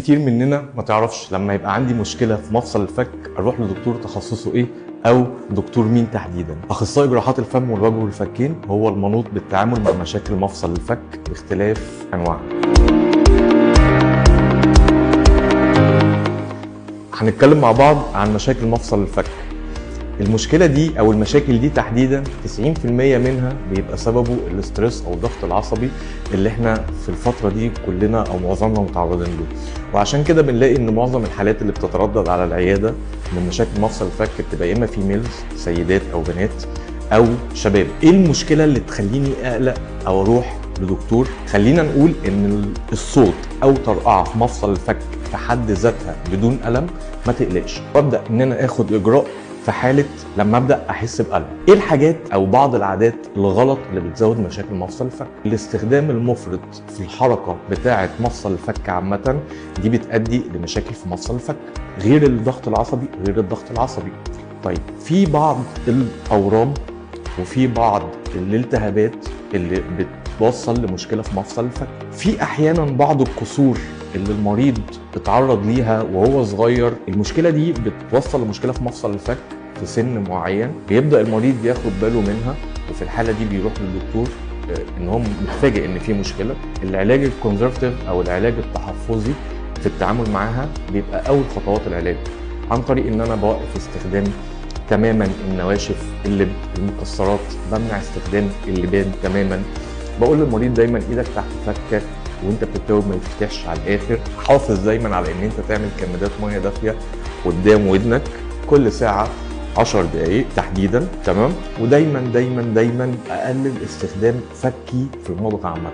كتير مننا ما تعرفش لما يبقى عندي مشكله في مفصل الفك اروح لدكتور تخصصه ايه او دكتور مين تحديدا. اخصائي جراحات الفم والوجه والفكين هو المنوط بالتعامل مع مشاكل مفصل الفك باختلاف انواعها. هنتكلم مع بعض عن مشاكل مفصل الفك. المشكله دي او المشاكل دي تحديدا 90% منها بيبقى سببه الاسترس او الضغط العصبي اللي احنا في الفتره دي كلنا او معظمنا متعرضين له، وعشان كده بنلاقي ان معظم الحالات اللي بتتردد على العياده من مشاكل مفصل الفك بتبقى يا اما فيميلز سيدات او بنات او شباب. ايه المشكله اللي تخليني اقلق او اروح لدكتور؟ خلينا نقول ان الصوت او طرقعه في مفصل الفك في حد ذاتها بدون الم ما تقلقش، وابدا ان انا اخد اجراء في حاله لما ابدا احس بالم. ايه الحاجات او بعض العادات الغلط اللي بتزود مشاكل مفصل الفك؟ الاستخدام المفرط في الحركه بتاعه مفصل الفك عامه دي بتؤدي لمشاكل في مفصل الفك، غير الضغط العصبي غير الضغط العصبي. طيب في بعض الاورام وفي بعض الالتهابات اللي بتوصل لمشكله في مفصل الفك. في احيانا بعض الكسور اللي المريض اتعرض ليها وهو صغير، المشكله دي بتوصل لمشكله في مفصل الفك في سن معين، بيبدا المريض ياخد باله منها، وفي الحاله دي بيروح للدكتور ان هو متفاجئ ان في مشكله. العلاج الكونزرفتيف او العلاج التحفظي في التعامل معاها بيبقى اول خطوات العلاج عن طريق ان انا بوقف استخدام تماما النواشف، اللب، المكسرات، بمنع استخدام اللبان تماما. بقول للمريض دايما ايدك تحت فكك وانت بتتوب ما يتفتحش على الاخر. حافظ دايما على ان انت تعمل كمادات ميه دافيه قدام ودنك كل ساعه 10 دقائق تحديدا، تمام؟ ودايما دايما دايما اقلل استخدام فكي في المضغ عامه.